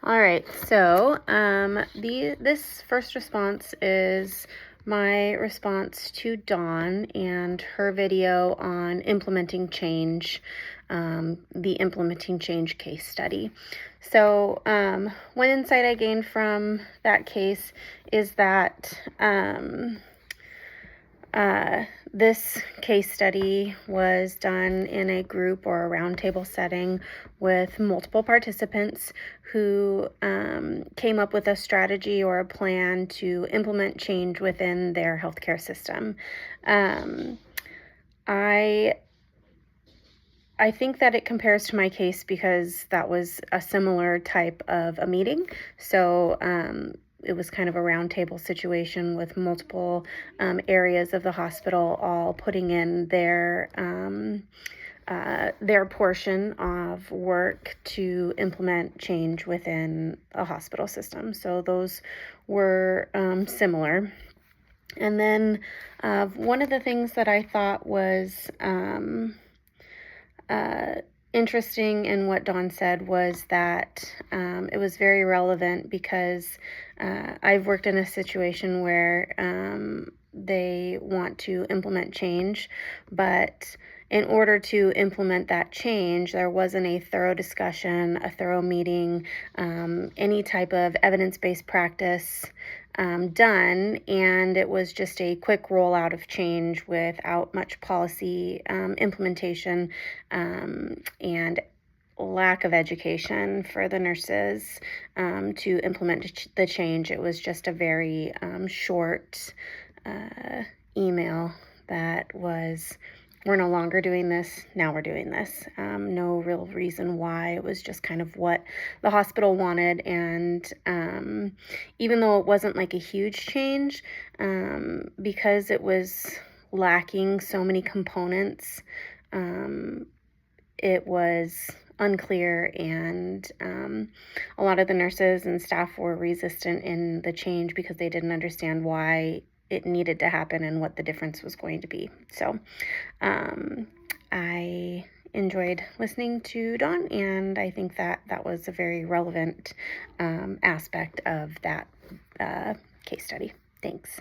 All right, so this first response is my response to Dawn and her video on implementing change, the implementing change case study. So one insight I gained from that case is that this case study was done in a group or a roundtable setting with multiple participants who came up with a strategy or a plan to implement change within their healthcare system. I think that it compares to my case because that was a similar type of a meeting. So it was kind of a roundtable situation with multiple areas of the hospital all putting in their portion of work to implement change within a hospital system. So those were similar. And then one of the things that I thought was interesting in what Dawn said was that it was very relevant because I've worked in a situation where they want to implement change, but in order to implement that change, there wasn't a thorough discussion, a thorough meeting, any type of evidence-based practice done, and it was just a quick rollout of change without much policy implementation and lack of education for the nurses to implement the change. It was just a very short email that was, we're no longer doing this, now we're doing this. No real reason why. It was just kind of what the hospital wanted. And even though it wasn't like a huge change, because it was lacking so many components, it was unclear, and a lot of the nurses and staff were resistant in the change because they didn't understand why it needed to happen and what the difference was going to be. So I enjoyed listening to Dawn, and I think that that was a very relevant aspect of that case study. Thanks.